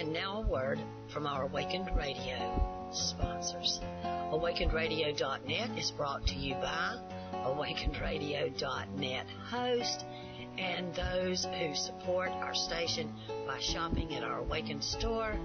And now a word from our Awakened Radio sponsors. AwakenedRadio.net is brought to you by AwakenedRadio.net host and those who support our station by shopping at our Awakened store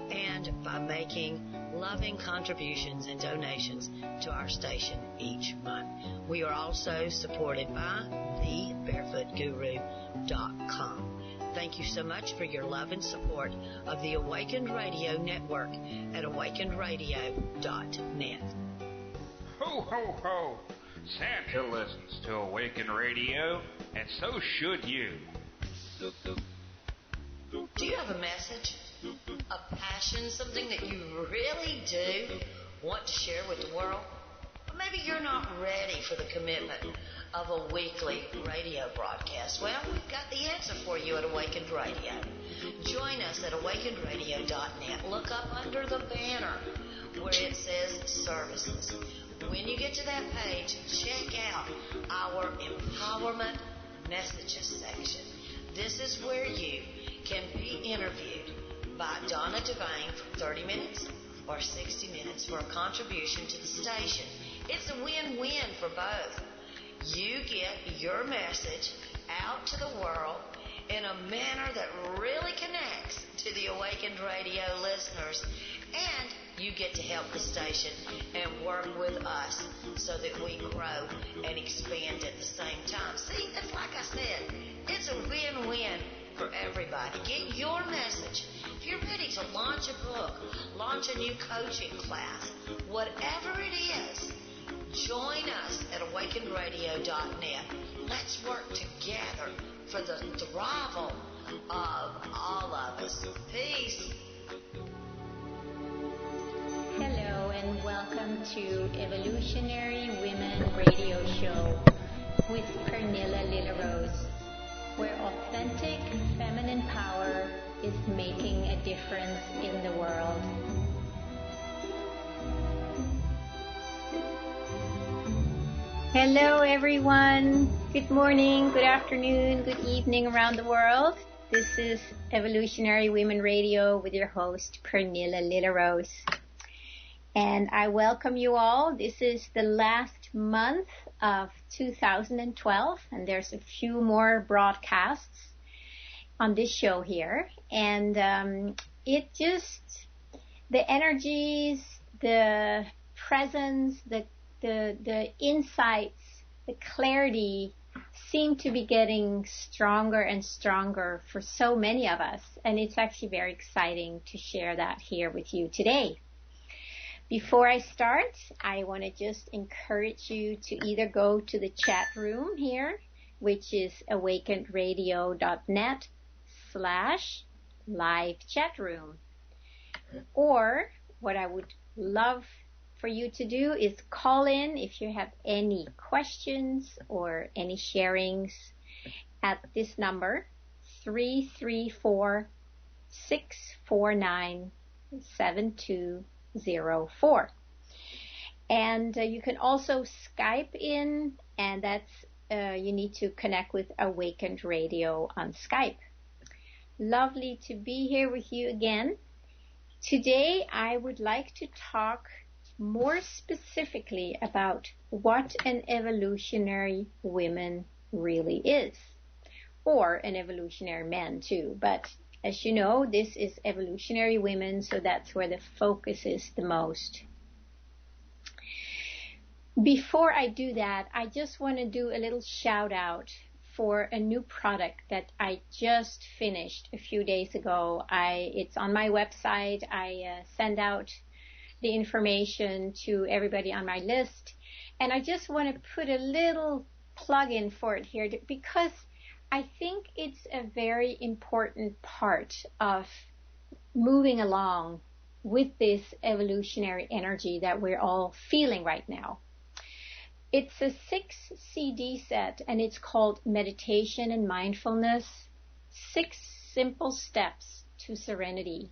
and by making loving contributions and donations to our station each month. We are also supported by TheBarefootGuru.com. Thank you so much for your love and support of the Awakened Radio Network at AwakenedRadio.net. Ho, ho, ho! Santa listens to Awakened Radio, and so should you. Do you have a message, a passion, something that you really do want to share with the world? Or maybe you're not ready for the commitment of a weekly radio broadcast. Well, we've got the answer for you at Awakened Radio. Join us at awakenedradio.net. Look up under the banner where it says Services. When you get to that page, check out our Empowerment Messages section. This is where you can be interviewed by Donna Devane for 30 minutes or 60 minutes for a contribution to the station. It's a win-win for both. You get your message out to the world in a manner that really connects to the Awakened Radio listeners, and you get to help the station and work with us so that we grow and expand at the same time. See, it's like I said, it's a win-win for everybody. Get your message. If you're ready to launch a book, launch a new coaching class, whatever it is, join us at awakenedradio.net. Let's work together for the thrival of all of us. Peace. Hello and welcome to Evolutionary Women Radio Show with Pernilla Lillerose, where authentic feminine power is making a difference in the world. Hello everyone. Good morning, good afternoon, good evening around the world. This is Evolutionary Women Radio with your host Pernilla Lillerose. And I welcome you all. This is the last month of 2012, and there's a few more broadcasts on this show here. And the energies, the presence, the insights, the clarity seem to be getting stronger and stronger for so many of us. And it's actually very exciting to share that here with you today. Before I start, I want to just encourage you to either go to the chat room here, which is awakenedradio.net/live chat room. Or what I would love for you to do is call in if you have any questions or any sharings at this number, 334-649-7204. And you can also Skype in, and that's you need to connect with Awakened Radio on Skype. Lovely to be here with you again. Today I would like to talk more specifically about what an evolutionary woman really is, or an evolutionary man too. But as you know, this is evolutionary women, so that's where the focus is the most. Before I do that, I just want to do a little shout out for a new product that I just finished a few days ago. It's on my website. I send out the information to everybody on my list, and I just want to put a little plug in for it here because I think it's a very important part of moving along with this evolutionary energy that we're all feeling right now. It's a 6 CD set, and it's called Meditation and Mindfulness, 6 Simple Steps to Serenity.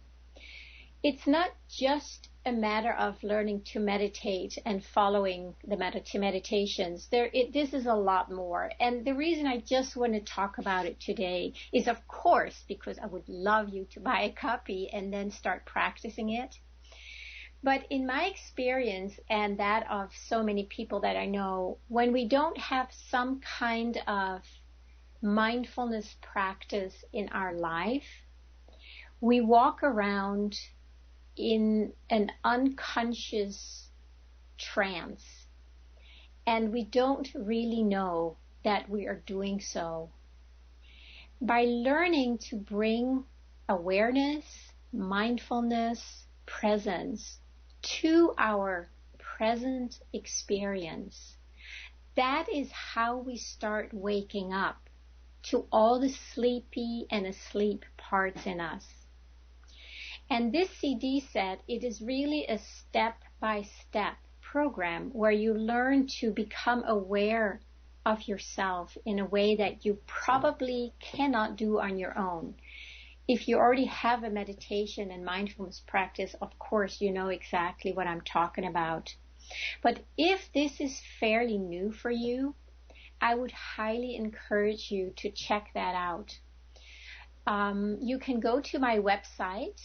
It's not just a matter of learning to meditate and following the meditations. This is a lot more. And the reason I just want to talk about it today is, of course, because I would love you to buy a copy and then start practicing it. But in my experience and that of so many people that I know, when we don't have some kind of mindfulness practice in our life, we walk around in an unconscious trance, and we don't really know that we are doing so. By learning to bring awareness, mindfulness, presence to our present experience, that is how we start waking up to all the sleepy and asleep parts in us. And this CD set, it is really a step-by-step program where you learn to become aware of yourself in a way that you probably cannot do on your own. If you already have a meditation and mindfulness practice, of course, you know exactly what I'm talking about. But if this is fairly new for you, I would highly encourage you to check that out. You can go to my website,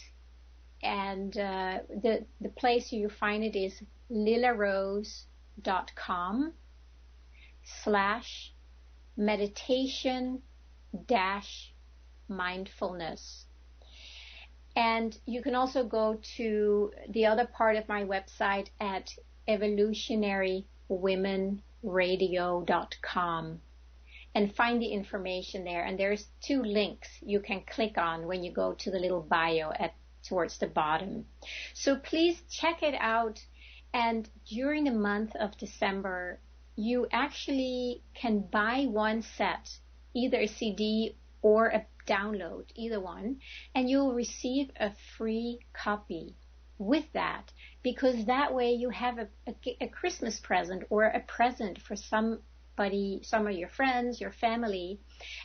and the place you find it is lilarose.com/meditation-mindfulness. And you can also go to the other part of my website at evolutionarywomenradio.com and find the information there. And there's 2 links you can click on when you go to the little bio towards the bottom. So please check it out. And during the month of December, you actually can buy one set, either a CD or a download, either one, and you'll receive a free copy with that, because that way you have a Christmas present or a present for somebody, some of your friends, your family,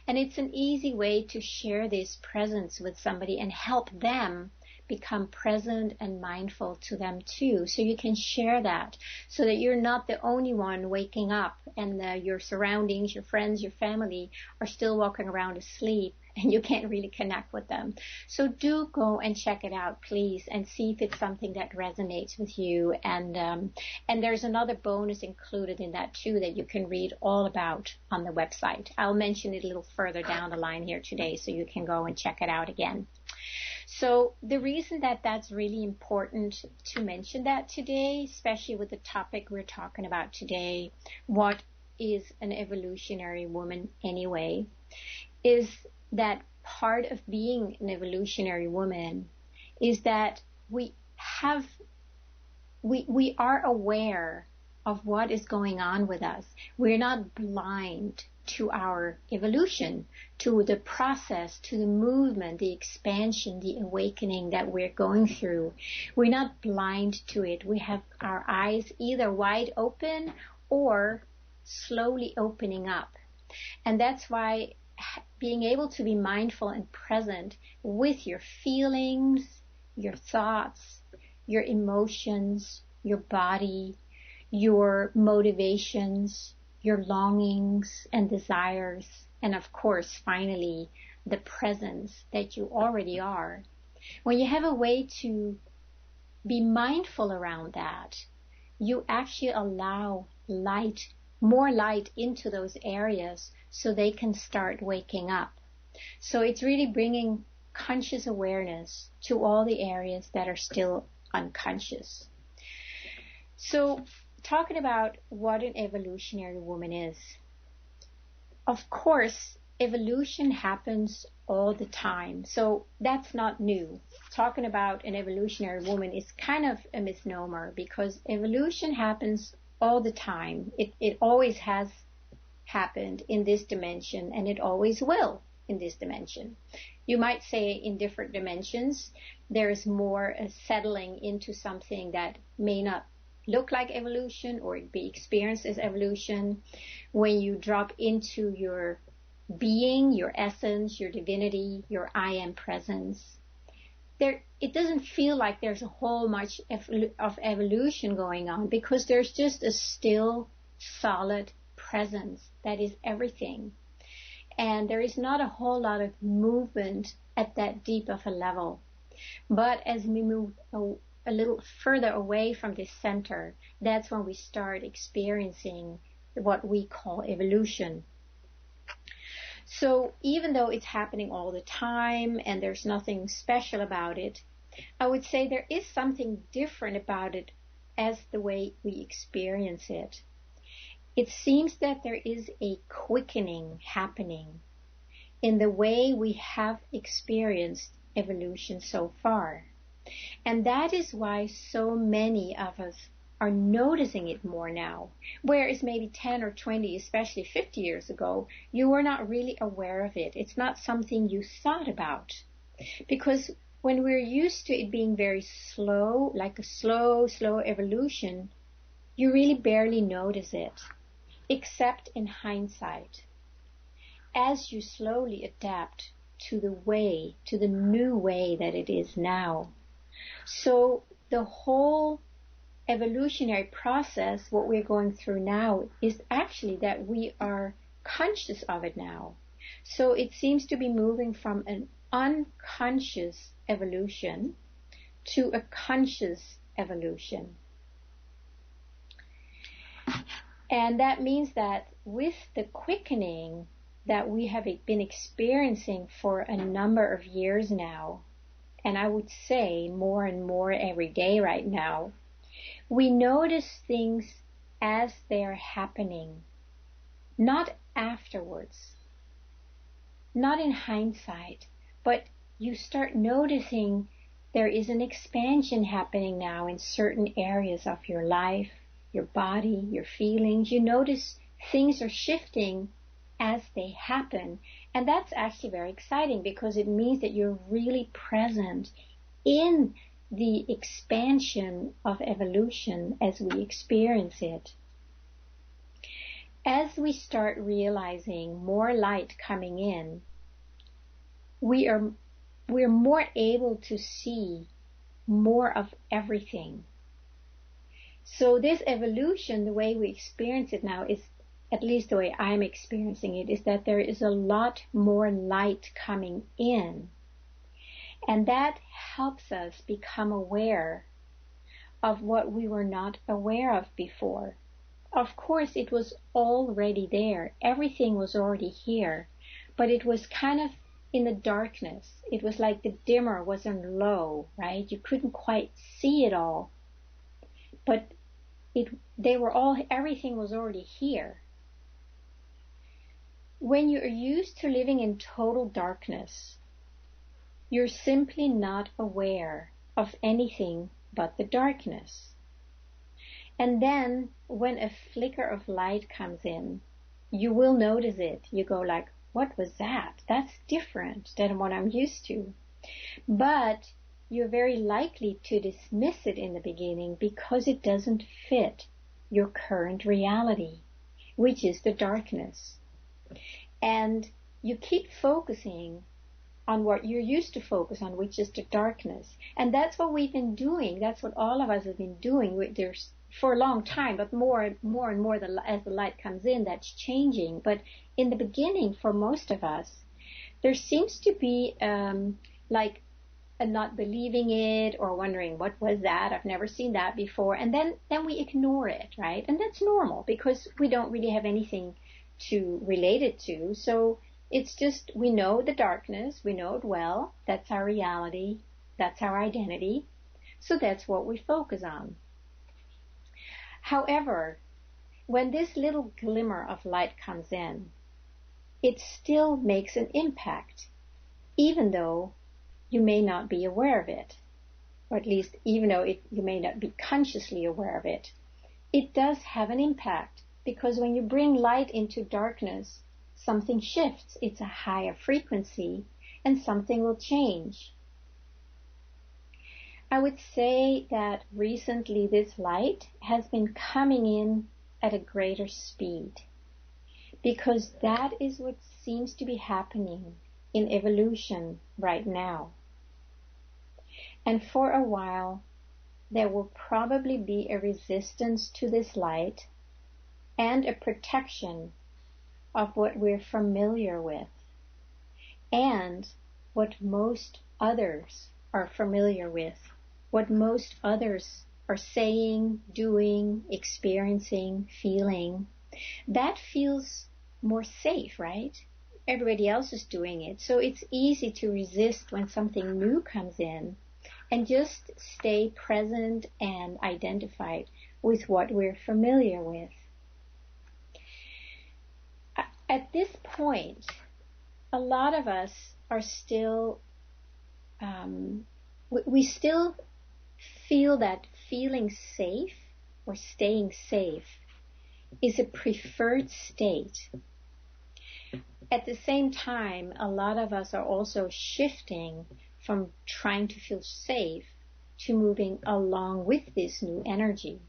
and it's an easy way to share this presence with somebody and help them become present and mindful to them too. So you can share that so that you're not the only one waking up and your surroundings, your friends, your family are still walking around asleep and you can't really connect with them. So do go and check it out, please, and see if it's something that resonates with you. And there's another bonus included in that too that you can read all about on the website. I'll mention it a little further down the line here today so you can go and check it out again. So the reason that that's really important to mention that today, especially with the topic we're talking about today, what is an evolutionary woman anyway, is that part of being an evolutionary woman is that we are aware of what is going on with us. We're not blind to our evolution, to the process, to the movement, the expansion, the awakening that we're going through. We're not blind to it. We have our eyes either wide open or slowly opening up. And that's why being able to be mindful and present with your feelings, your thoughts, your emotions, your body, your motivations, your longings and desires, and of course, finally, the presence that you already are. When you have a way to be mindful around that, you actually allow more light into those areas so they can start waking up. So it's really bringing conscious awareness to all the areas that are still unconscious. So talking about what an evolutionary woman is. Of course, evolution happens all the time, so that's not new. Talking about an evolutionary woman is kind of a misnomer because evolution happens all the time. It always has happened in this dimension, and it always will in this dimension. You might say in different dimensions, there is more settling into something that may not look like evolution or be experienced as evolution. When you drop into your being, your essence, your divinity, your I am presence, it doesn't feel like there's a whole much of evolution going on, because there's just a still solid presence that is everything. And there is not a whole lot of movement at that deep of a level. But as we move a little further away from this center, that's when we start experiencing what we call evolution. So even though it's happening all the time and there's nothing special about it, I would say there is something different about it as the way we experience it. It seems that there is a quickening happening in the way we have experienced evolution so far. And that is why so many of us are noticing it more now. Whereas maybe 10 or 20, especially 50 years ago, you were not really aware of it. It's not something you thought about. Because when we're used to it being very slow, like a slow evolution, you really barely notice it, except in hindsight. As you slowly adapt to the new way that it is now. So the whole evolutionary process, what we're going through now, is actually that we are conscious of it now. So it seems to be moving from an unconscious evolution to a conscious evolution. And that means that with the quickening that we have been experiencing for a number of years now, and I would say more and more every day right now, we notice things as they're happening, not afterwards, not in hindsight, but you start noticing there is an expansion happening now in certain areas of your life, your body, your feelings. You notice things are shifting as they happen. And that's actually very exciting, because it means that you're really present in the expansion of evolution as we experience it. As we start realizing more light coming in, we're more able to see more of everything. So this evolution, the way we experience it now, is, at least the way I'm experiencing it, is that there is a lot more light coming in. And that helps us become aware of what we were not aware of before. Of course, it was already there. Everything was already here. But it was kind of in the darkness. It was like the dimmer was on low, right? You couldn't quite see it all. But everything was already here. When you're used to living in total darkness, you're simply not aware of anything but the darkness. And then when a flicker of light comes in, you will notice it. You go like, what was that? That's different than what I'm used to. But you're very likely to dismiss it in the beginning because it doesn't fit your current reality, which is the darkness. And you keep focusing on what you're used to focus on, which is the darkness. And that's what we've been doing. That's what all of us have been doing for a long time, but more and more as the light comes in, that's changing. But in the beginning, for most of us, there seems to be like a not believing it or wondering, what was that? I've never seen that before. And then we ignore it, right? And that's normal because we don't really have anything to relate it to. So it's just, we know the darkness, we know it well, that's our reality, that's our identity, so that's what we focus on. However, when this little glimmer of light comes in, it still makes an impact, even though you may not be aware of it, or at least even though you may not be consciously aware of it. It does have an impact, because when you bring light into darkness, something shifts. It's a higher frequency, and something will change. I would say that recently this light has been coming in at a greater speed, because that is what seems to be happening in evolution right now. And for a while, there will probably be a resistance to this light and a protection of what we're familiar with and what most others are familiar with, what most others are saying, doing, experiencing, feeling. That feels more safe, right? Everybody else is doing it. So it's easy to resist when something new comes in and just stay present and identified with what we're familiar with. At this point, a lot of us are still, we still feel that feeling safe or staying safe is a preferred state. At the same time, a lot of us are also shifting from trying to feel safe to moving along with this new energy.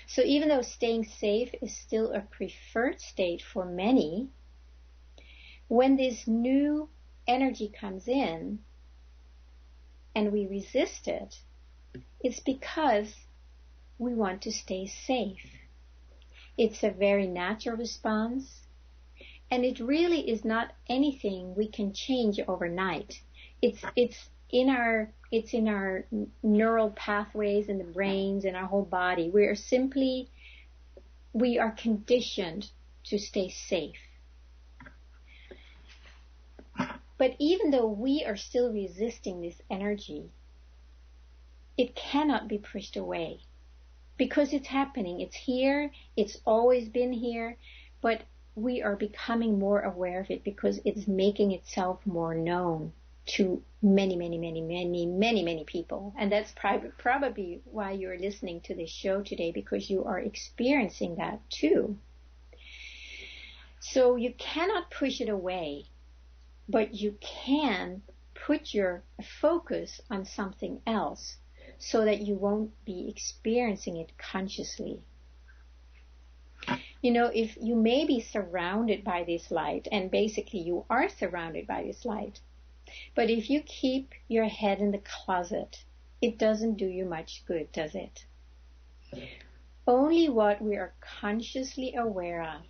So even though staying safe is still a preferred state for many, when this new energy comes in and we resist it, it's because we want to stay safe. It's a very natural response, and it really is not anything we can change overnight. It's in our neural pathways in the brains, in our whole body. We are conditioned to stay safe. But even though we are still resisting this energy, it cannot be pushed away because it's happening. It's here. It's always been here, but we are becoming more aware of it because it's making itself more known to many people. And that's probably why you're listening to this show today, because you are experiencing that too. So you cannot push it away, but you can put your focus on something else so that you won't be experiencing it consciously. You know, if you may be surrounded by this light, and basically you are surrounded by this light, but if you keep your head in the closet, it doesn't do you much good, does it? Only what we are consciously aware of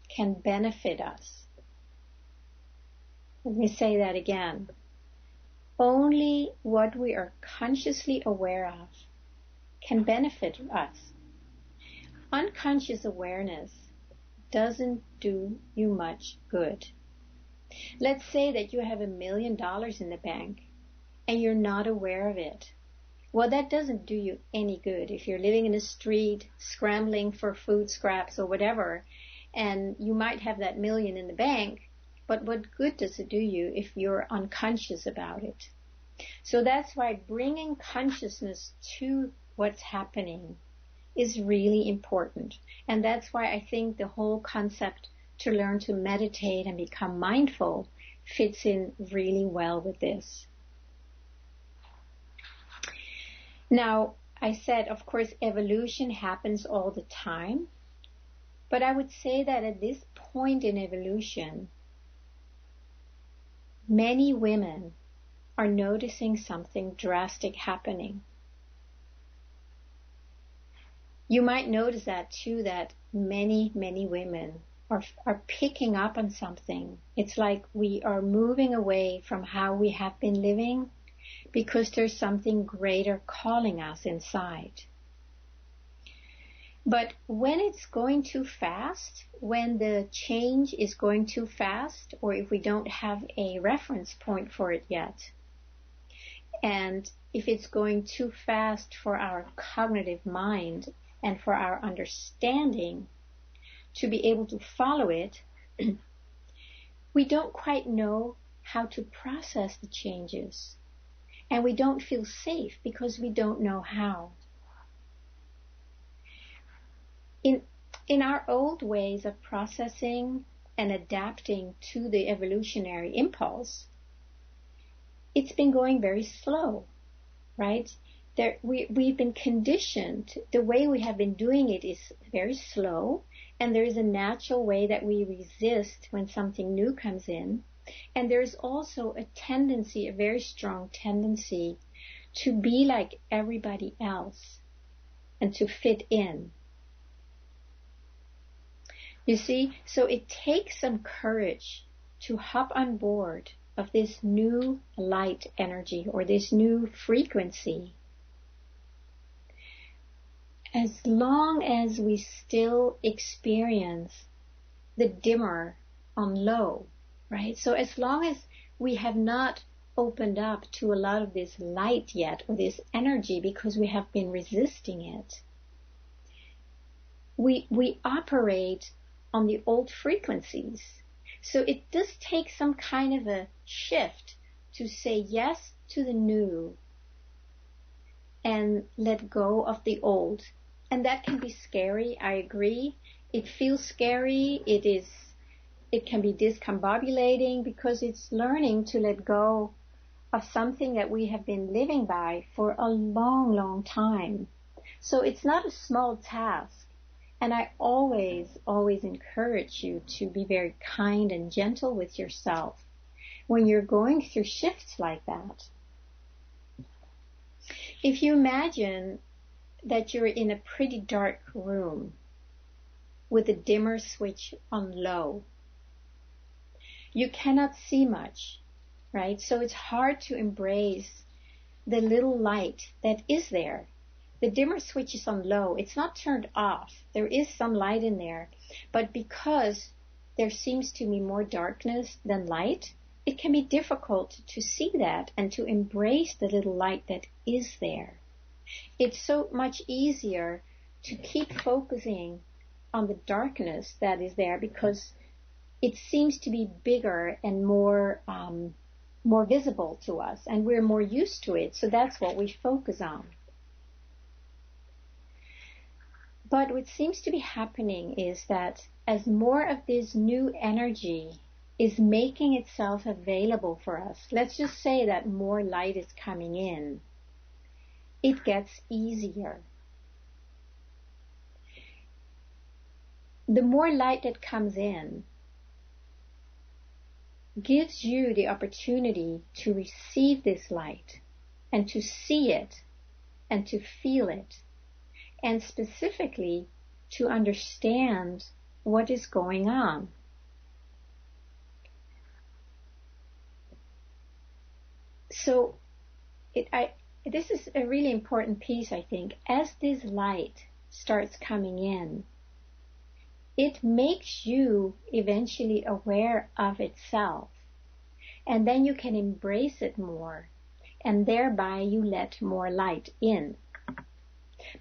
can benefit us. Let me say that again. Only what we are consciously aware of can benefit us. Unconscious awareness doesn't do you much good. Let's say that you have $1 million in the bank and you're not aware of it. Well, that doesn't do you any good if you're living in the street, scrambling for food scraps or whatever, and you might have that million in the bank, but what good does it do you if you're unconscious about it? So that's why bringing consciousness to what's happening is really important. And that's why I think the whole concept to learn to meditate and become mindful fits in really well with this. Now, I said, of course, evolution happens all the time, but I would say that at this point in evolution, many women are noticing something drastic happening. You might notice that too, that many women are picking up on something. It's like we are moving away from how we have been living because there's something greater calling us inside. But when it's going too fast, when the change is going too fast, or if we don't have a reference point for it yet, and if it's going too fast for our cognitive mind and for our understanding to be able to follow it, we don't quite know how to process the changes. And we don't feel safe because we don't know how. In our old ways of processing and adapting to the evolutionary impulse, it's been going very slow, right? We've been conditioned. The way we have been doing it is very slow, and there is a natural way that we resist when something new comes in. And there's also a tendency, a very strong tendency, to be like everybody else and to fit in. You see, so it takes some courage to hop on board of this new light energy or this new frequency. As long as we still experience the dimmer on low, right? So as long as we have not opened up to a lot of this light yet, or this energy, because we have been resisting it, we operate on the old frequencies. So it does take some kind of a shift to say yes to the new and let go of the old. And that can be scary, I agree. It feels scary. It can be discombobulating because it's learning to let go of something that we have been living by for a long, long time. So it's not a small task. And I always, always encourage you to be very kind and gentle with yourself when you're going through shifts like that. If you imagine that you're in a pretty dark room with a dimmer switch on low, you cannot see much, right? So it's hard to embrace the little light that is there. The dimmer switch is on low. It's not turned off. There is some light in there. But because there seems to be more darkness than light, it can be difficult to see that and to embrace the little light that is there. It's so much easier to keep focusing on the darkness that is there because it seems to be bigger and more visible to us, and we're more used to it. So that's what we focus on. But what seems to be happening is that as more of this new energy is making itself available for us, let's just say that more light is coming in, it gets easier. The more light that comes in gives you the opportunity to receive this light and to see it and to feel it, and specifically to understand what is going on. So this is a really important piece, I think. As this light starts coming in, it makes you eventually aware of itself, and then you can embrace it more, and thereby you let more light in.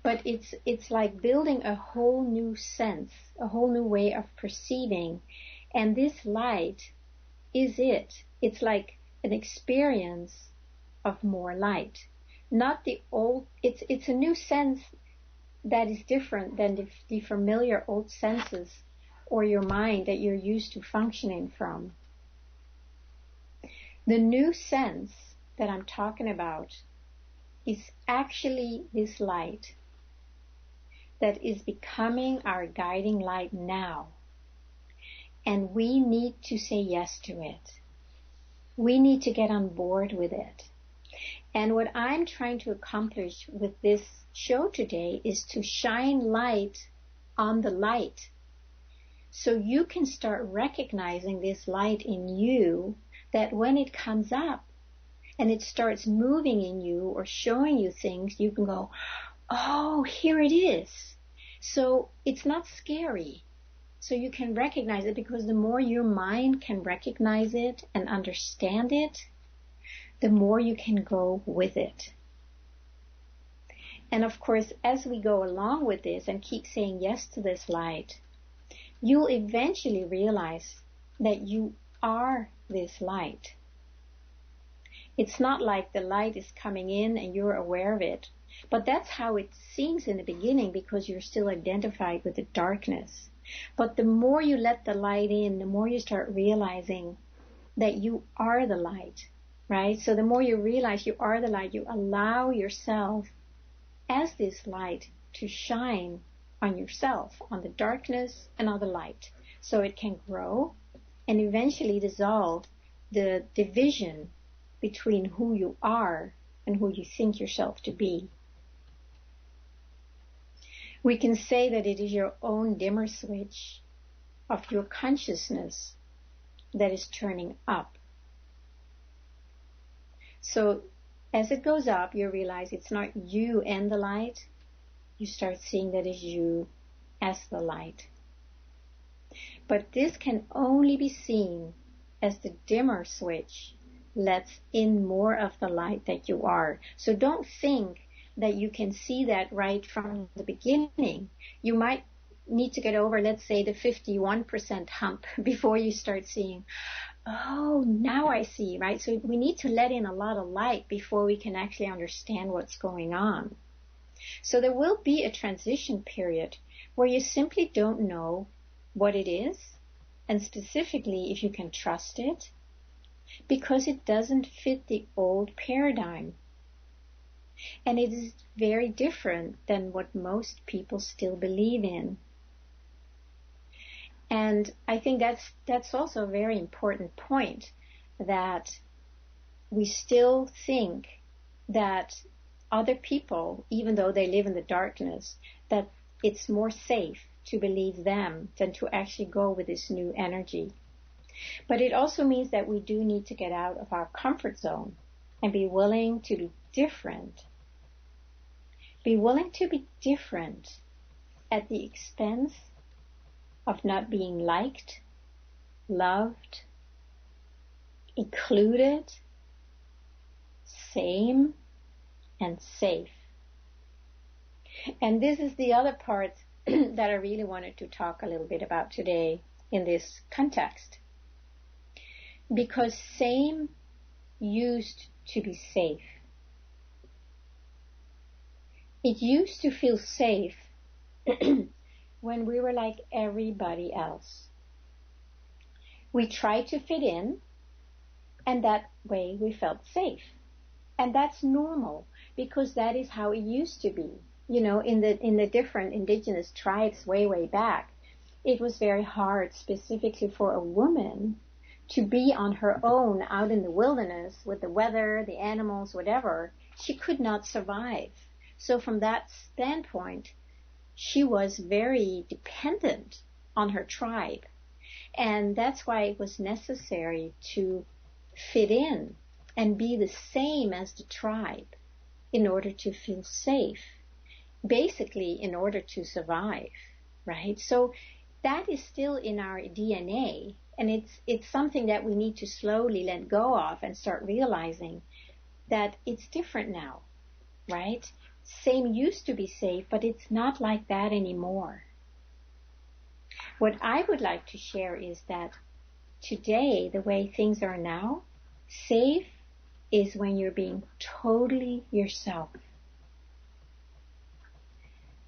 But it's like building a whole new sense, a whole new way of perceiving, and this light is it. It's like an experience of more light, not the old. It's a new sense that is different than the familiar old senses or your mind that you're used to functioning from. The new sense that I'm talking about is actually this light that is becoming our guiding light now. And we need to say yes to it. We need to get on board with it. And what I'm trying to accomplish with this show today is to shine light on the light. So you can start recognizing this light in you, that when it comes up and it starts moving in you or showing you things, you can go, oh, here it is. So it's not scary. So you can recognize it, because the more your mind can recognize it and understand it, the more you can go with it. And of course, as we go along with this and keep saying yes to this light, you'll eventually realize that you are this light. It's not like the light is coming in and you're aware of it. But that's how it seems in the beginning, because you're still identified with the darkness. But the more you let the light in, the more you start realizing that you are the light, right? So the more you realize you are the light, you allow yourself as this light to shine on yourself, on the darkness and on the light. So it can grow and eventually dissolve the division between who you are and who you think yourself to be. We can say that it is your own dimmer switch of your consciousness that is turning up. So as it goes up, you realize it's not you and the light. You start seeing that it's you as the light. But this can only be seen as the dimmer switch lets in more of the light that you are. So don't think that you can see that right from the beginning. You might need to get over, let's say, the 51% hump before you start seeing, oh, now I see, right? So we need to let in a lot of light before we can actually understand what's going on. So there will be a transition period where you simply don't know what it is, and specifically if you can trust it, because it doesn't fit the old paradigm. And it is very different than what most people still believe in. And I think that's also a very important point, that we still think that other people, even though they live in the darkness, that it's more safe to believe them than to actually go with this new energy. But it also means that we do need to get out of our comfort zone and be willing to be different. Be willing to be different at the expense of not being liked, loved, included, same, and safe. And this is the other part that I really wanted to talk a little bit about today in this context. Because same used to be safe. It used to feel safe when we were like everybody else. We tried to fit in, and that way we felt safe. And that's normal, because that is how it used to be. You know, in the different indigenous tribes way back, it was very hard specifically for a woman to be on her own out in the wilderness with the weather, the animals, whatever. She could not survive. So from that standpoint, she was very dependent on her tribe. And that's why it was necessary to fit in and be the same as the tribe in order to feel safe. Basically, in order to survive, right? So that is still in our DNA, and it's something that we need to slowly let go of and start realizing that it's different now, right? Same used to be safe, but it's not like that anymore. What I would like to share is that today, the way things are now, safe is when you're being totally yourself.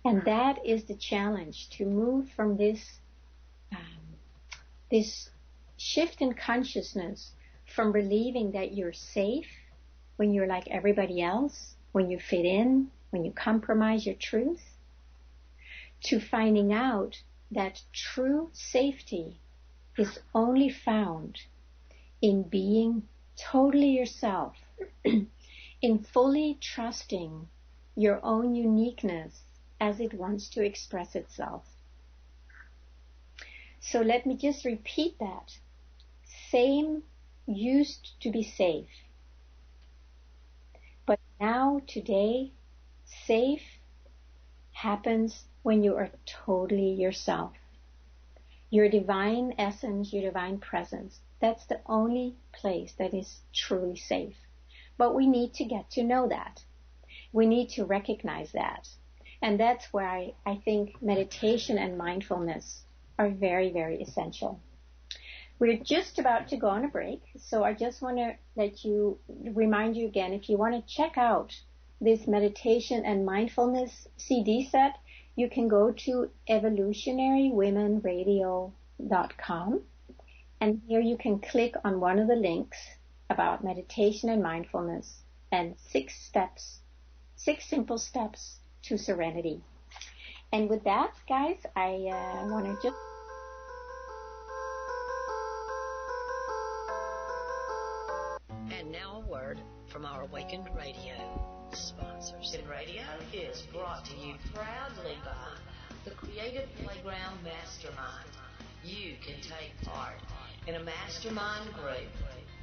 And that is the challenge, to move from this shift in consciousness from believing that you're safe when you're like everybody else, when you fit in, when you compromise your truth, to finding out that true safety is only found in being totally yourself, in fully trusting your own uniqueness as it wants to express itself. So let me just repeat that. Same used to be safe. But now, today, safe happens when you are totally yourself. Your divine essence, your divine presence. That's the only place that is truly safe. But we need to get to know that. We need to recognize that. And that's why I think meditation and mindfulness are very, very essential. We're just about to go on a break, so I just want to remind you again, if you want to check out this meditation and mindfulness CD set, you can go to evolutionarywomenradio.com, and here you can click on one of the links about meditation and mindfulness and 6 simple steps to serenity. And with that, guys, I want to just word from our Awakened Radio sponsors. And radio is brought to you proudly by the Creative Playground Mastermind. You can take part in a mastermind group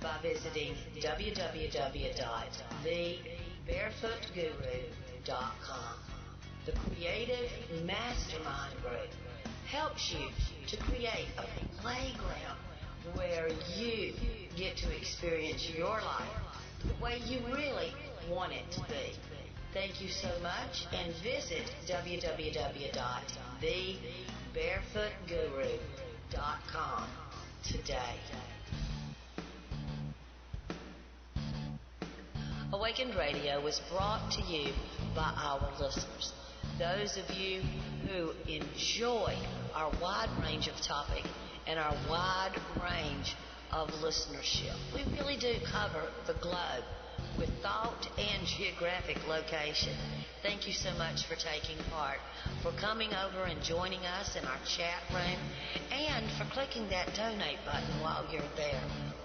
by visiting www.thebarefootguru.com. The Creative Mastermind Group helps you to create a playground where you get to experience your life the way you really want it to be. Thank you so much, and visit www.thebarefootguru.com today. Awakened Radio was brought to you by our listeners. Those of you who enjoy our wide range of topic and our wide range of listenership. We really do cover the globe with thought and geographic location. Thank you so much for taking part, for coming over and joining us in our chat room, and for clicking that donate button while you're there.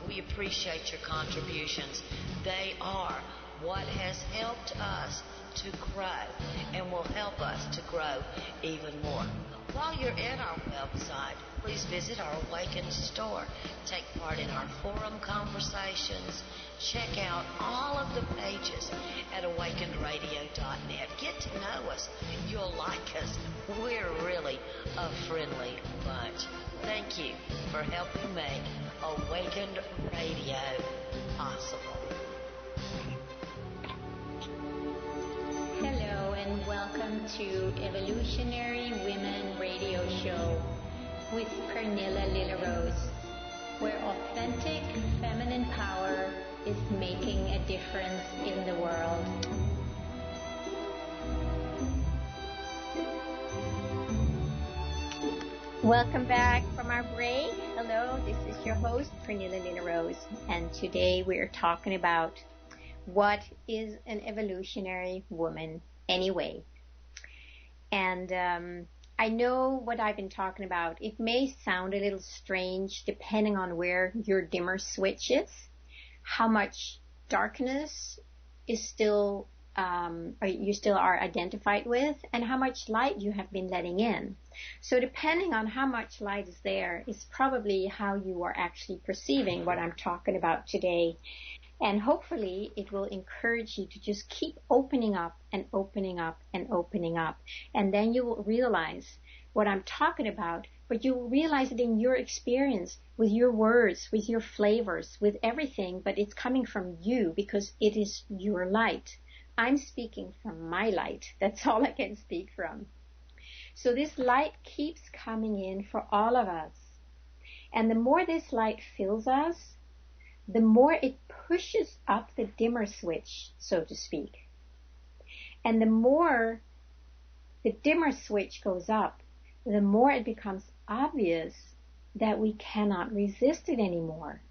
We appreciate your contributions. They are what has helped us to grow and will help us to grow even more. While you're at our website, please visit our Awakened store. Take part in our forum conversations. Check out all of the pages at awakenedradio.net. Get to know us. You'll like us. We're really a friendly bunch. Thank you for helping make Awakened Radio possible. Hello and welcome to Evolutionary Women Radio Show with Pernilla Lillerose, where authentic feminine power is making a difference in the world. Welcome back from our break. Hello, this is your host, Pernilla Lillerose, and today we are talking about what is an evolutionary woman anyway. And I know what I've been talking about. It may sound a little strange depending on where your dimmer switch is, how much darkness is still or you still are identified with, and how much light you have been letting in. So depending on how much light is there is probably how you are actually perceiving what I'm talking about today. And hopefully it will encourage you to just keep opening up and opening up and opening up. And then you will realize what I'm talking about, but you will realize it in your experience, with your words, with your flavors, with everything, but it's coming from you because it is your light. I'm speaking from my light. That's all I can speak from. So this light keeps coming in for all of us. And the more this light fills us, the more it pushes up the dimmer switch, so to speak. And the more the dimmer switch goes up, the more it becomes obvious that we cannot resist it anymore.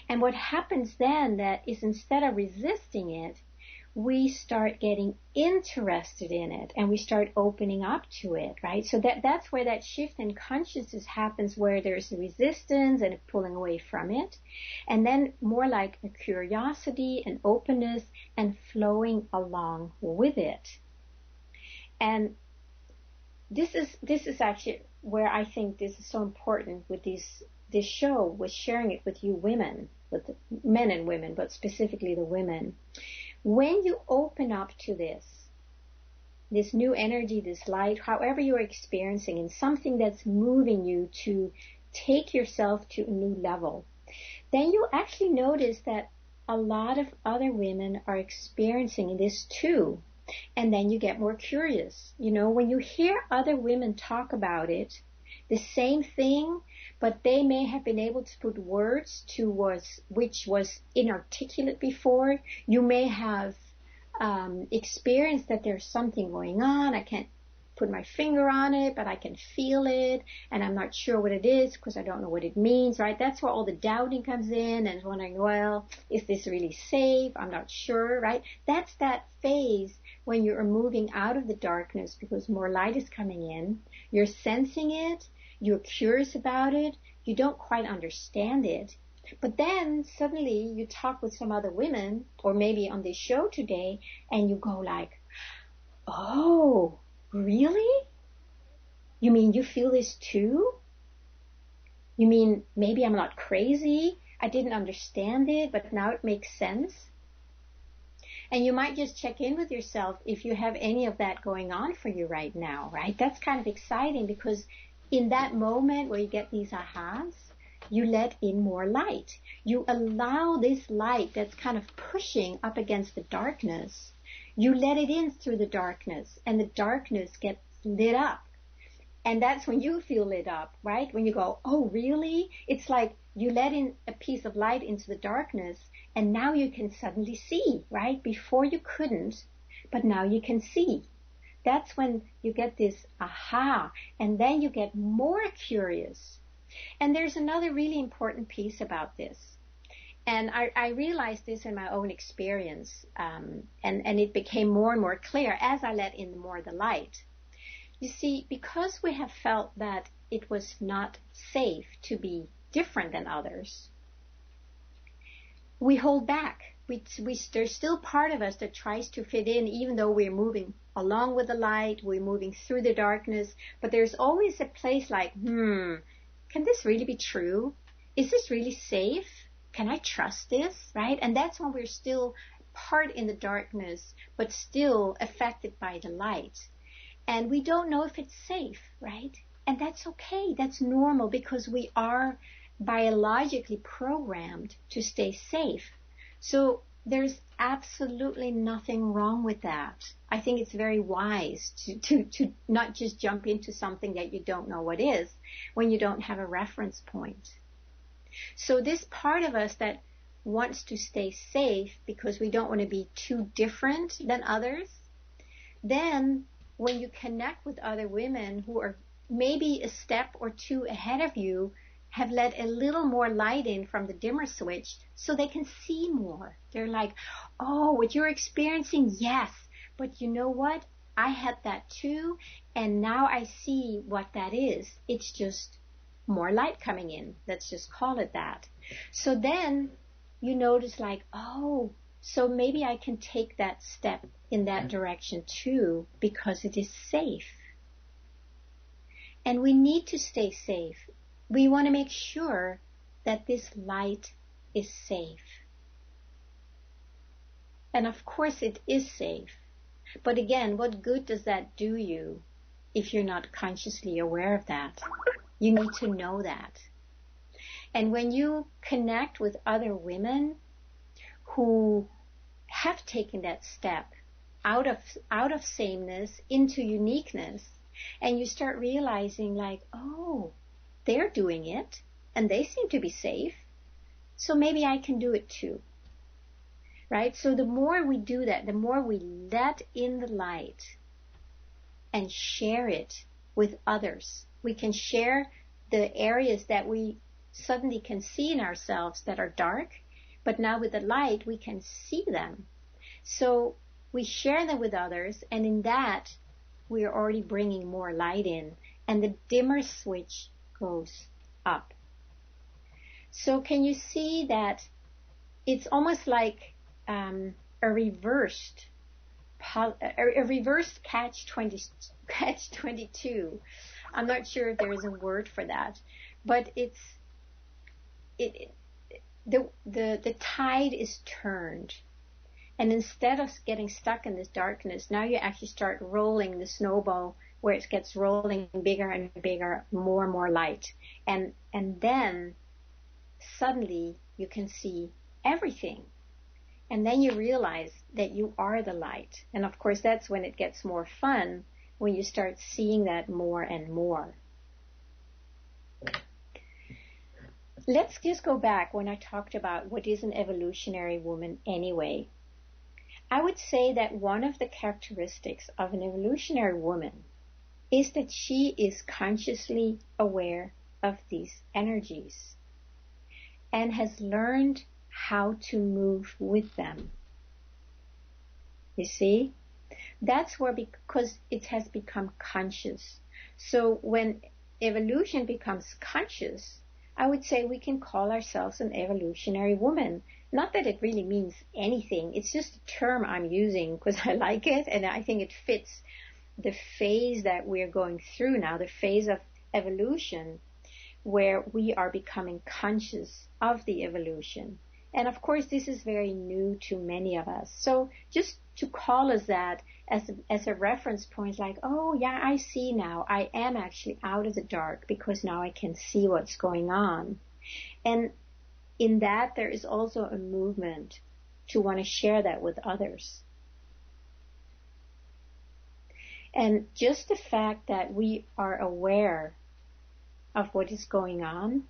And what happens then that is, instead of resisting it, we start getting interested in it and we start opening up to it, right? So that's where that shift in consciousness happens, where there's a resistance and a pulling away from it. And then more like a curiosity and openness and flowing along with it. And this is actually where I think this is so important with this show, with sharing it with you women, with the men and women, but specifically the women. When you open up to this new energy, this light, however you're experiencing, and something that's moving you to take yourself to a new level, then you actually notice that a lot of other women are experiencing this too. And then you get more curious. You know, when you hear other women talk about it, the same thing, but they may have been able to put words to which was inarticulate before. You may have experienced that there's something going on. I can't put my finger on it, but I can feel it, and I'm not sure what it is because I don't know what it means, right? That's where all the doubting comes in and wondering, well, is this really safe? I'm not sure, right? That's that phase when you're moving out of the darkness because more light is coming in. You're sensing it. You're curious about it. You don't quite understand it, But then suddenly you talk with some other women, or maybe on this show today, and you go like, oh, really? You mean you feel this too? You mean maybe I'm not crazy? I didn't understand it, but now it makes sense. And you might just check in with yourself if you have any of that going on for you right now, right? That's kind of exciting because in that moment where you get these ahas, you let in more light. You allow this light that's kind of pushing up against the darkness. You let it in through the darkness, and the darkness gets lit up. And that's when you feel lit up, right? When you go, oh, really? It's like you let in a piece of light into the darkness, and now you can suddenly see, right? Before you couldn't, but now you can see. That's when you get this aha, and then you get more curious. And there's another really important piece about this. And I realized this in my own experience, and it became more and more clear as I let in more of the light. You see, because we have felt that it was not safe to be different than others, we hold back. There's still part of us that tries to fit in, even though we're moving along with the light, we're moving through the darkness, but there's always a place like, can this really be true? Is this really safe? Can I trust this, right? And that's when we're still part in the darkness, but still affected by the light. And we don't know if it's safe, right? And that's okay. That's normal because we are biologically programmed to stay safe. So there's absolutely nothing wrong with that. I think it's very wise to not just jump into something that you don't know what is when you don't have a reference point. So this part of us that wants to stay safe because we don't want to be too different than others, then when you connect with other women who are maybe a step or two ahead of you, have let a little more light in from the dimmer switch so they can see more. They're like, oh, what you're experiencing, yes, but you know what? I had that too, and now I see what that is. It's just more light coming in. Let's just call it that. So then you notice like, oh, so maybe I can take that step in that direction too because it is safe. And we need to stay safe. We want to make sure that this light is safe. And of course it is safe. But again, what good does that do you if you're not consciously aware of that? You need to know that. And when you connect with other women who have taken that step out of sameness into uniqueness, and you start realizing like, oh, they're doing it and they seem to be safe, so maybe I can do it too. Right? So the more we do that, the more we let in the light and share it with others. We can share the areas that we suddenly can see in ourselves that are dark, but now with the light we can see them. So we share them with others, and in that we are already bringing more light in, and the dimmer switch goes up. So can you see that it's almost like a reversed catch 22. I'm not sure if there is a word for that, but the tide is turned. And instead of getting stuck in this darkness, now you actually start rolling the snowball where it gets rolling bigger and bigger, more and more light. And then suddenly you can see everything. And then you realize that you are the light. And of course, that's when it gets more fun, when you start seeing that more and more. Let's just go back when I talked about what is an evolutionary woman anyway. I would say that one of the characteristics of an evolutionary woman is that she is consciously aware of these energies and has learned how to move with them. You see? That's where, because it has become conscious. So when evolution becomes conscious, I would say we can call ourselves an evolutionary woman. Not that it really means anything. It's just a term I'm using because I like it and I think it fits the phase that we're going through now, the phase of evolution where we are becoming conscious of the evolution. And of course, this is very new to many of us. So just to call us that as a reference point, like, oh yeah, I see now. I am actually out of the dark because now I can see what's going on. And in that, there is also a movement to want to share that with others. And just the fact that we are aware of what is going on,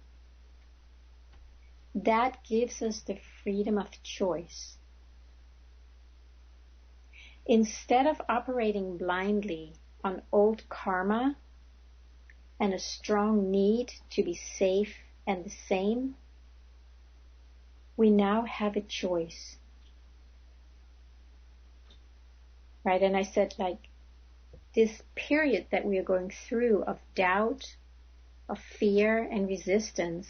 that gives us the freedom of choice. Instead of operating blindly on old karma and a strong need to be safe and the same, we now have a choice. Right? And I said, like, this period that we are going through of doubt, of fear and resistance,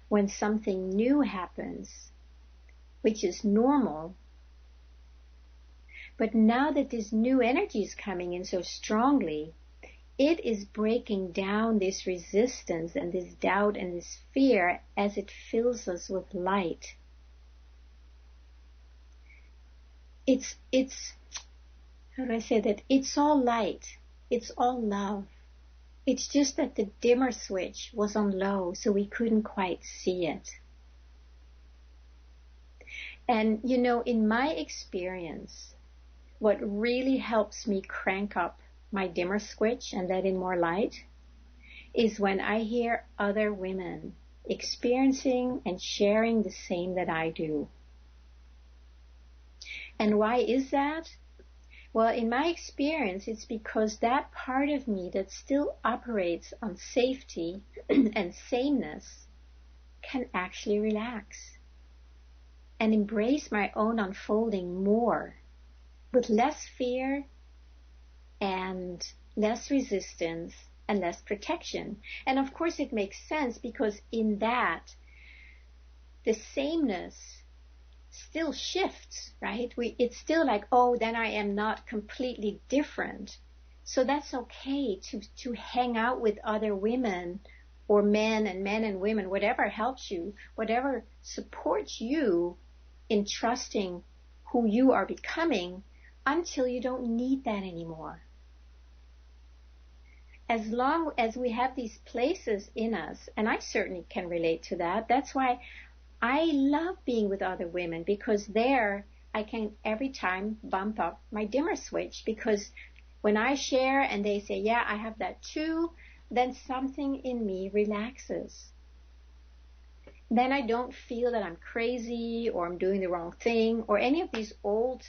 when something new happens, which is normal. But now that this new energy is coming in so strongly, it is breaking down this resistance and this doubt and this fear as it fills us with light. It's how do I say that? It's all light. It's all love. It's just that the dimmer switch was on low, so we couldn't quite see it. And, you know, in my experience, what really helps me crank up my dimmer switch and let in more light is when I hear other women experiencing and sharing the same that I do. And why is that? Well, in my experience, it's because that part of me that still operates on safety and sameness can actually relax and embrace my own unfolding more with less fear and less resistance and less protection. And of course it makes sense because in that, the sameness still shifts, right? It's still like, oh, then I am not completely different. So that's okay to hang out with other women or men and women, whatever helps you, whatever supports you in trusting who you are becoming until you don't need that anymore. As long as we have these places in us, and I certainly can relate to that, that's why I love being with other women, because there I can every time bump up my dimmer switch, because when I share and they say, yeah, I have that too, then something in me relaxes. Then I don't feel that I'm crazy or I'm doing the wrong thing or any of these old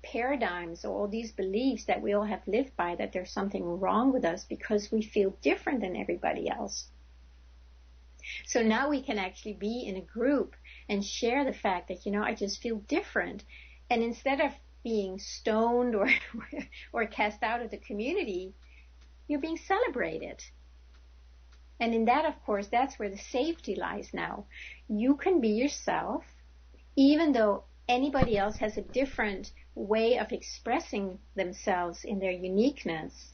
paradigms or all these beliefs that we all have lived by, that there's something wrong with us because we feel different than everybody else. So now we can actually be in a group and share the fact that, you know, I just feel different. And instead of being stoned or cast out of the community, you're being celebrated. And in that, of course, that's where the safety lies now. You can be yourself, even though anybody else has a different way of expressing themselves in their uniqueness.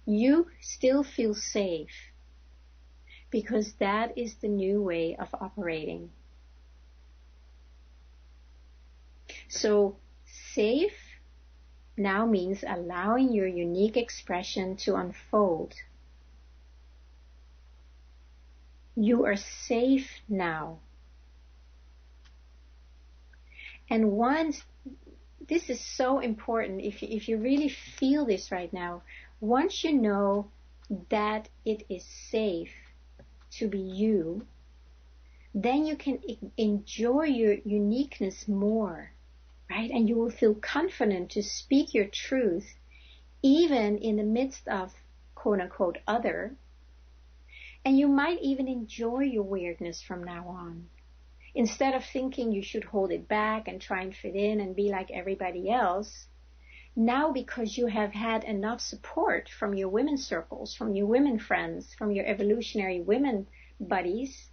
You still feel safe, because that is the new way of operating. So safe now means allowing your unique expression to unfold. You are safe now. And once, this is so important, if you really feel this right now, once you know that it is safe to be you, then you can enjoy your uniqueness more, right? And you will feel confident to speak your truth, even in the midst of quote unquote other. And you might even enjoy your weirdness from now on. Instead of thinking you should hold it back and try and fit in and be like everybody else, now because you have had enough support from your women's circles, from your women friends, from your evolutionary women buddies,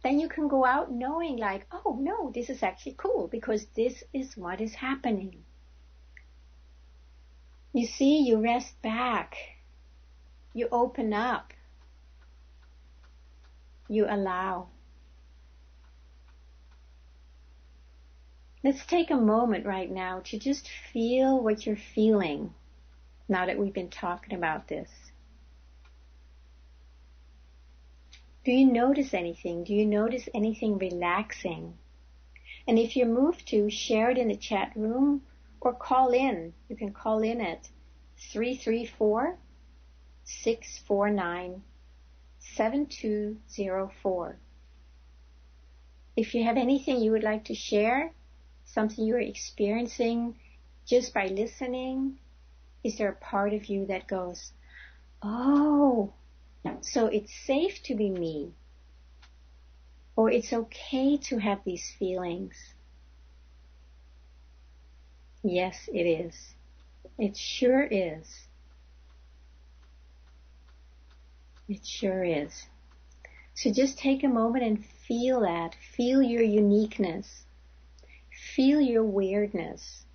then you can go out knowing like, oh no, this is actually cool because this is what is happening. You see, you rest back. You open up. You allow. Let's take a moment right now to just feel what you're feeling now that we've been talking about this. Do you notice anything? Do you notice anything relaxing? And if you're moved to, share it in the chat room or call in. You can call in at 334-649-7204. If you have anything you would like to share, something you're experiencing just by listening, is there a part of you that goes, oh, so it's safe to be me, or it's okay to have these feelings? Yes, it is. It sure is. It sure is. So just take a moment and feel that. Feel your uniqueness. Feel your weirdness.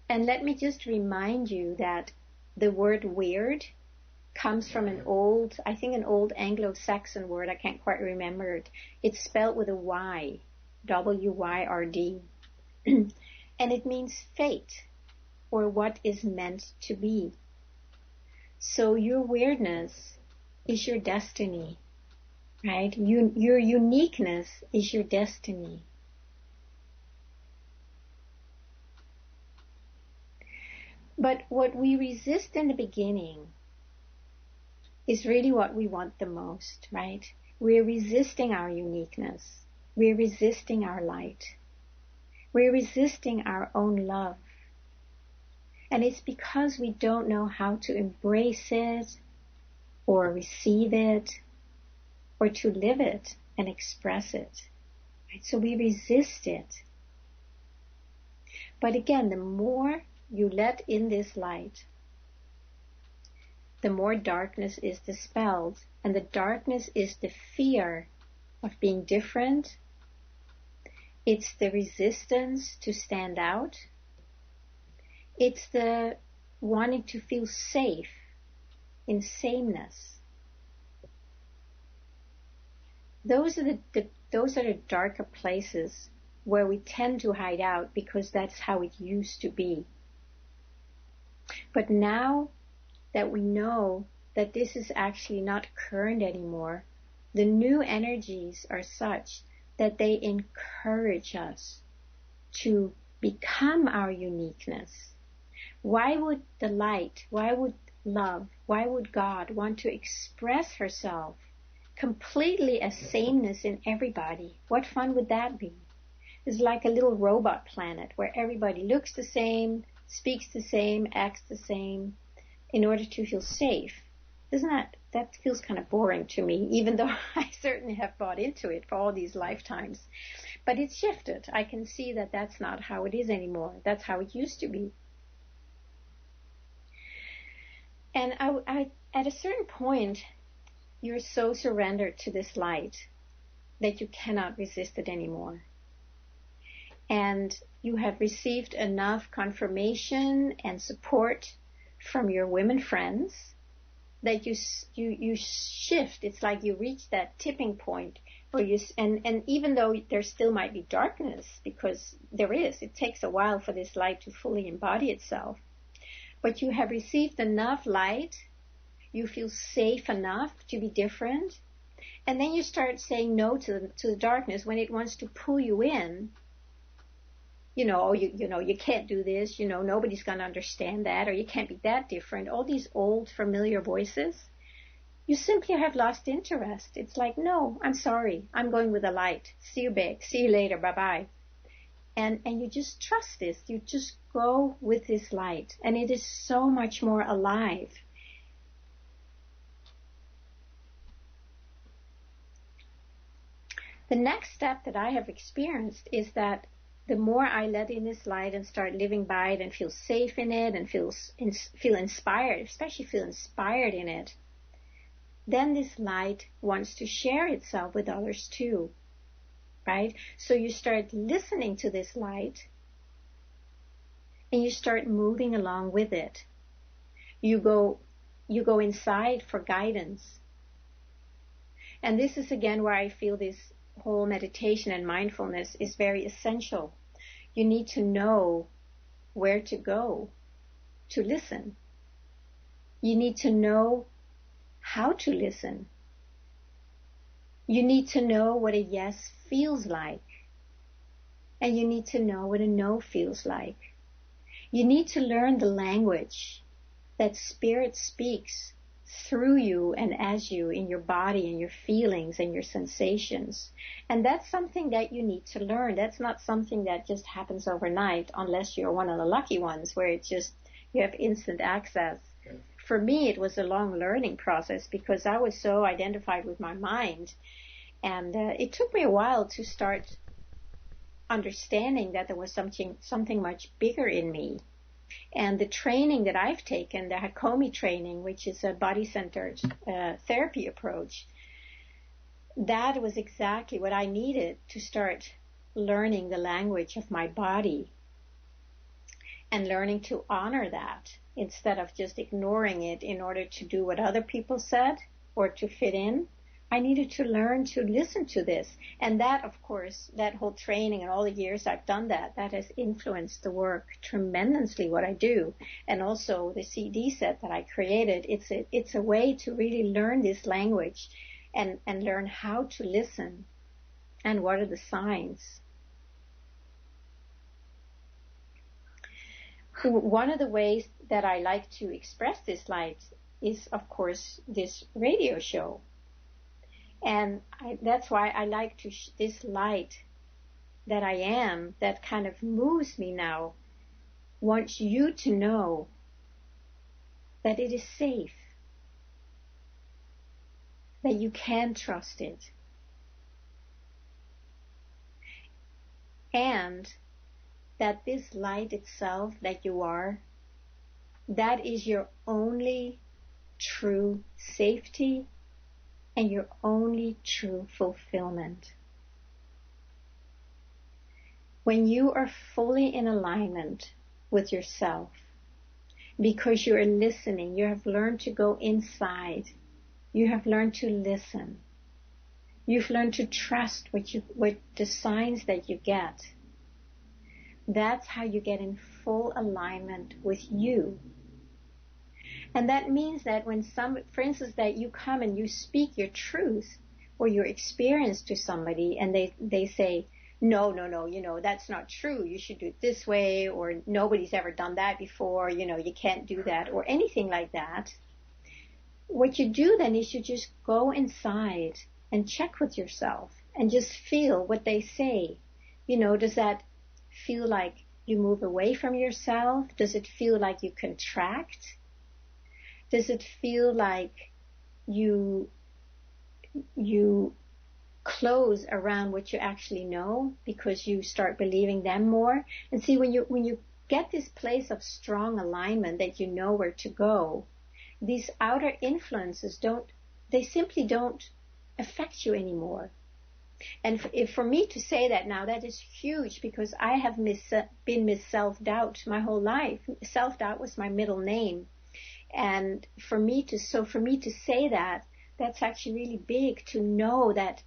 And let me just remind you that the word weird comes from an old Anglo-Saxon word. I can't quite remember it. It's spelled with a Y, W-Y-R-D. And it means fate, or what is meant to be. So your weirdness is your destiny, right? Your uniqueness is your destiny. But what we resist in the beginning is really what we want the most, right? We're resisting our uniqueness. We're resisting our light. We're resisting our own love. And it's because we don't know how to embrace it or receive it or to live it and express it. Right? So we resist it. But again, the more you let in this light, the more darkness is dispelled. And the darkness is the fear of being different. It's the resistance to stand out. It's the wanting to feel safe in sameness. Those are the darker places where we tend to hide out because that's how it used to be. But now that we know that this is actually not current anymore, the new energies are such that they encourage us to become our uniqueness. Why would the light, why would love, why would God want to express herself completely as sameness in everybody? What fun would that be? It's like a little robot planet where everybody looks the same, speaks the same, acts the same in order to feel safe. That feels kind of boring to me, even though I certainly have bought into it for all these lifetimes. But it's shifted. I can see that that's not how it is anymore. That's how it used to be. And at a certain point, you're so surrendered to this light that you cannot resist it anymore. And you have received enough confirmation and support from your women friends that you shift. It's like you reach that tipping point where and even though there still might be darkness, because there is, it takes a while for this light to fully embody itself. But you have received enough light, you feel safe enough to be different, and then you start saying no to the darkness when it wants to pull you in. You can't do this, nobody's going to understand that, or you can't be that different. All these old familiar voices, you simply have lost interest. It's like, no, I'm sorry, I'm going with the light. See you back, see you later, bye-bye. And you just trust this. You just go with this light. And it is so much more alive. The next step that I have experienced is that the more I let in this light and start living by it and feel safe in it and feel inspired, especially feel inspired in it, then this light wants to share itself with others too, right? So you start listening to this light and you start moving along with it. You go inside for guidance. And this is again where I feel this whole meditation and mindfulness is very essential. You need to know where to go to listen. You need to know how to listen. You need to know what a yes feels like. And you need to know what a no feels like. You need to learn the language that Spirit speaks through you and as you in your body and your feelings and your sensations. And that's something that you need to learn. That's not something that just happens overnight unless you're one of the lucky ones where it's just you have instant access. For me, it was a long learning process because I was so identified with my mind. And it took me a while to start understanding that there was something much bigger in me. And the training that I've taken, the Hakomi training, which is a body-centered therapy approach, that was exactly what I needed to start learning the language of my body and learning to honor that instead of just ignoring it in order to do what other people said or to fit in. I needed to learn to listen to this. And that, of course, that whole training and all the years I've done that has influenced the work tremendously, what I do. And also the CD set that I created, it's a way to really learn this language and learn how to listen and what are the signs. One of the ways that I like to express this light is, of course, this radio show. And that's why I like this light that I am, that kind of moves me now, wants you to know that it is safe, that you can trust it, and that this light itself that you are, that is your only true safety and your only true fulfillment. When you are fully in alignment with yourself, because you are listening, you have learned to go inside, you have learned to listen, you've learned to trust what the signs that you get. That's how you get in full alignment with you. And that means that when for instance, that you come and you speak your truth or your experience to somebody and they say, no, that's not true. You should do it this way, or nobody's ever done that before. You can't do that, or anything like that. What you do then is you just go inside and check with yourself and just feel what they say. Does that feel like you move away from yourself? Does it feel like you contract? Does it feel like you close around what you actually know because you start believing them more? And see, when you get this place of strong alignment that you know where to go, these outer influences simply don't affect you anymore. And for me to say that now, that is huge, because I have been self-doubt my whole life. Self-doubt was my middle name. And for me to say that, that's actually really big, to know that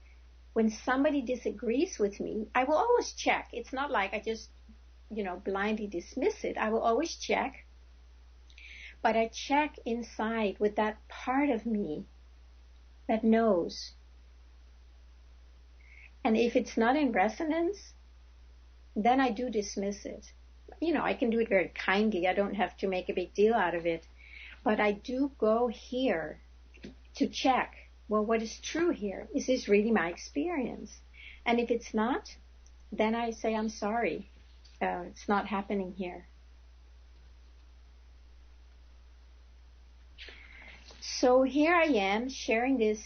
when somebody disagrees with me, I will always check. It's not like I just, blindly dismiss it. I will always check. But I check inside with that part of me that knows. And if it's not in resonance, then I do dismiss it. I can do it very kindly. I don't have to make a big deal out of it. But I do go here to check, well, what is true here? Is this really my experience? And if it's not, then I say, I'm sorry. It's not happening here. So here I am sharing this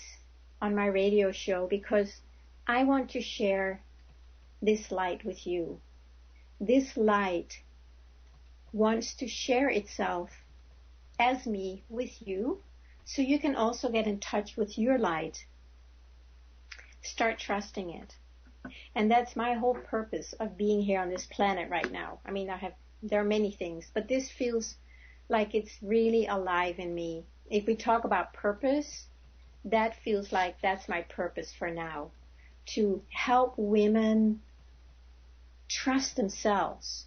on my radio show because I want to share this light with you. This light wants to share itself as me with you so you can also get in touch with your light. Start trusting it. And that's my whole purpose of being here on this planet right now. I mean, there are many things, but this feels like it's really alive in me. If we talk about purpose, that feels like that's my purpose for now. To help women trust themselves,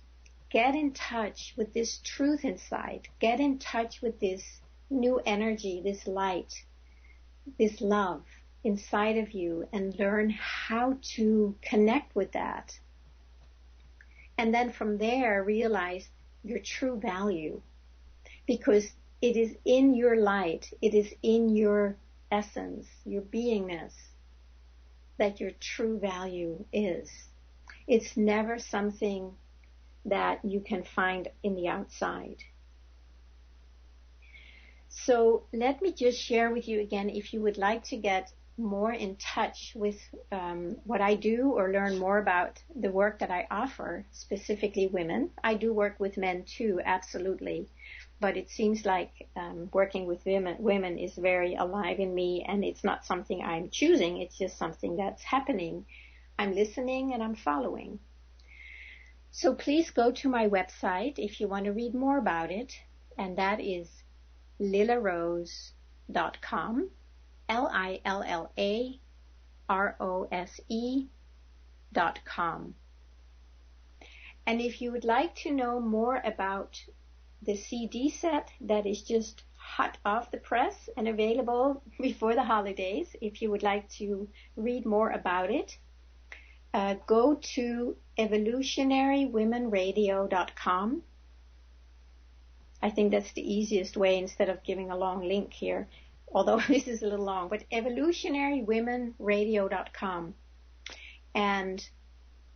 get in touch with this truth inside, get in touch with this new energy, this light, this love inside of you, and learn how to connect with that. And then from there, realize your true value, because it is in your light, it is in your essence, your beingness, that your true value is. It's never something that you can find in the outside. So let me just share with you again, if you would like to get more in touch with what I do or learn more about the work that I offer, specifically women. I do work with men too, absolutely. But it seems like working with women is very alive in me, and it's not something I'm choosing. It's just something that's happening. I'm listening and I'm following. So please go to my website if you want to read more about it, and that is LillaRose.com, LillaRose.com. And if you would like to know more about the CD set that is just hot off the press and available before the holidays, if you would like to read more about it, go to evolutionarywomenradio.com. I think that's the easiest way instead of giving a long link here, although this is a little long, but evolutionarywomenradio.com. And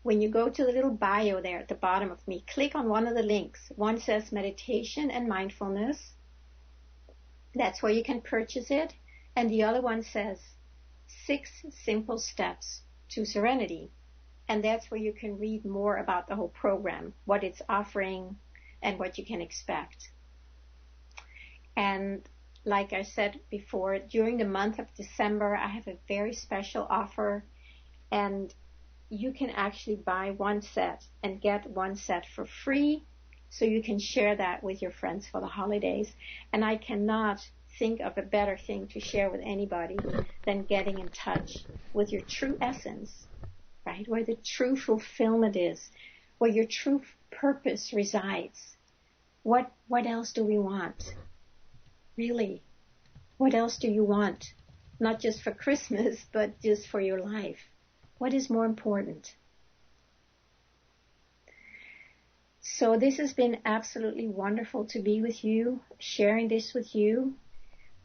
when you go to the little bio there at the bottom of me, click on one of the links. One says meditation and mindfulness. That's where you can purchase it. And the other one says 6 simple steps to serenity. And that's where you can read more about the whole program, what it's offering, and what you can expect. And like I said before, during the month of December, I have a very special offer, and you can actually buy one set and get one set for free, so you can share that with your friends for the holidays. And I cannot think of a better thing to share with anybody than getting in touch with your true essence, right? Where the true fulfillment is, where your true purpose resides. What else do we want? Really? What else do you want? Not just for Christmas, but just for your life. What is more important? So this has been absolutely wonderful to be with you, sharing this with you.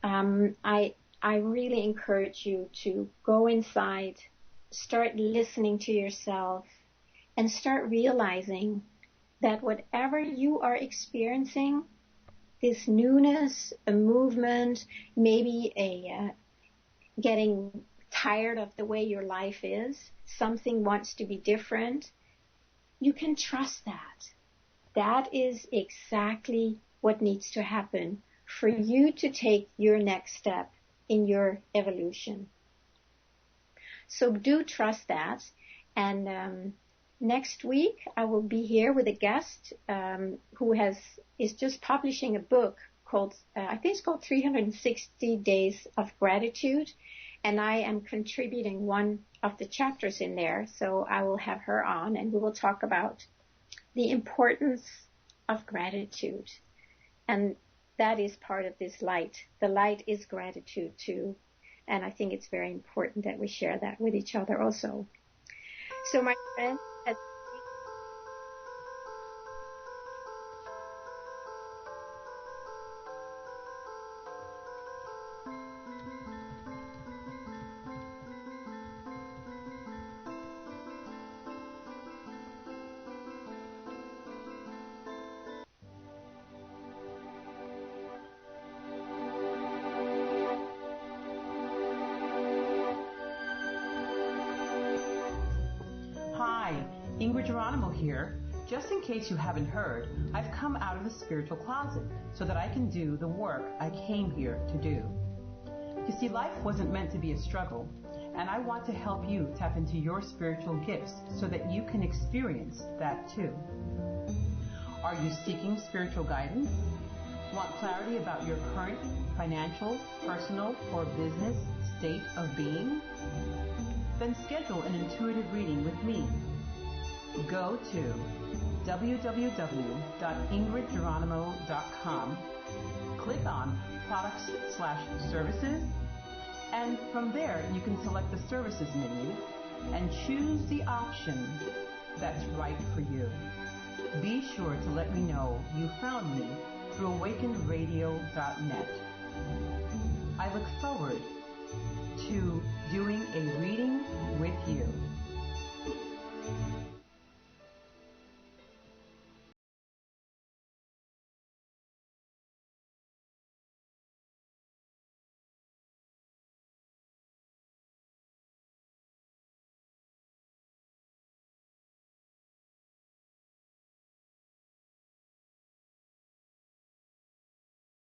I really encourage you to go inside, start listening to yourself, and start realizing that whatever you are experiencing, this newness, a movement, maybe getting tired of the way your life is, something wants to be different, you can trust that. That is exactly what needs to happen for you to take your next step in your evolution. So do trust that. And next week I will be here with a guest who is just publishing a book called, I think it's called 360 Days of Gratitude. And I am contributing one of the chapters in there. So I will have her on, and we will talk about the importance of gratitude. And that is part of this light. The light is gratitude too. And I think it's very important that we share that with each other also. So my friend, here. Just in case you haven't heard, I've come out of the spiritual closet so that I can do the work I came here to do. You see, life wasn't meant to be a struggle, and I want to help you tap into your spiritual gifts so that you can experience that too. Are you seeking spiritual guidance? Want clarity about your current financial, personal, or business state of being? Then schedule an intuitive reading with me. Go to www.ingridgeronimo.com, click on Products/Services, and from there you can select the Services menu and choose the option that's right for you. Be sure to let me know you found me through awakenedradio.net. I look forward to doing a reading with you.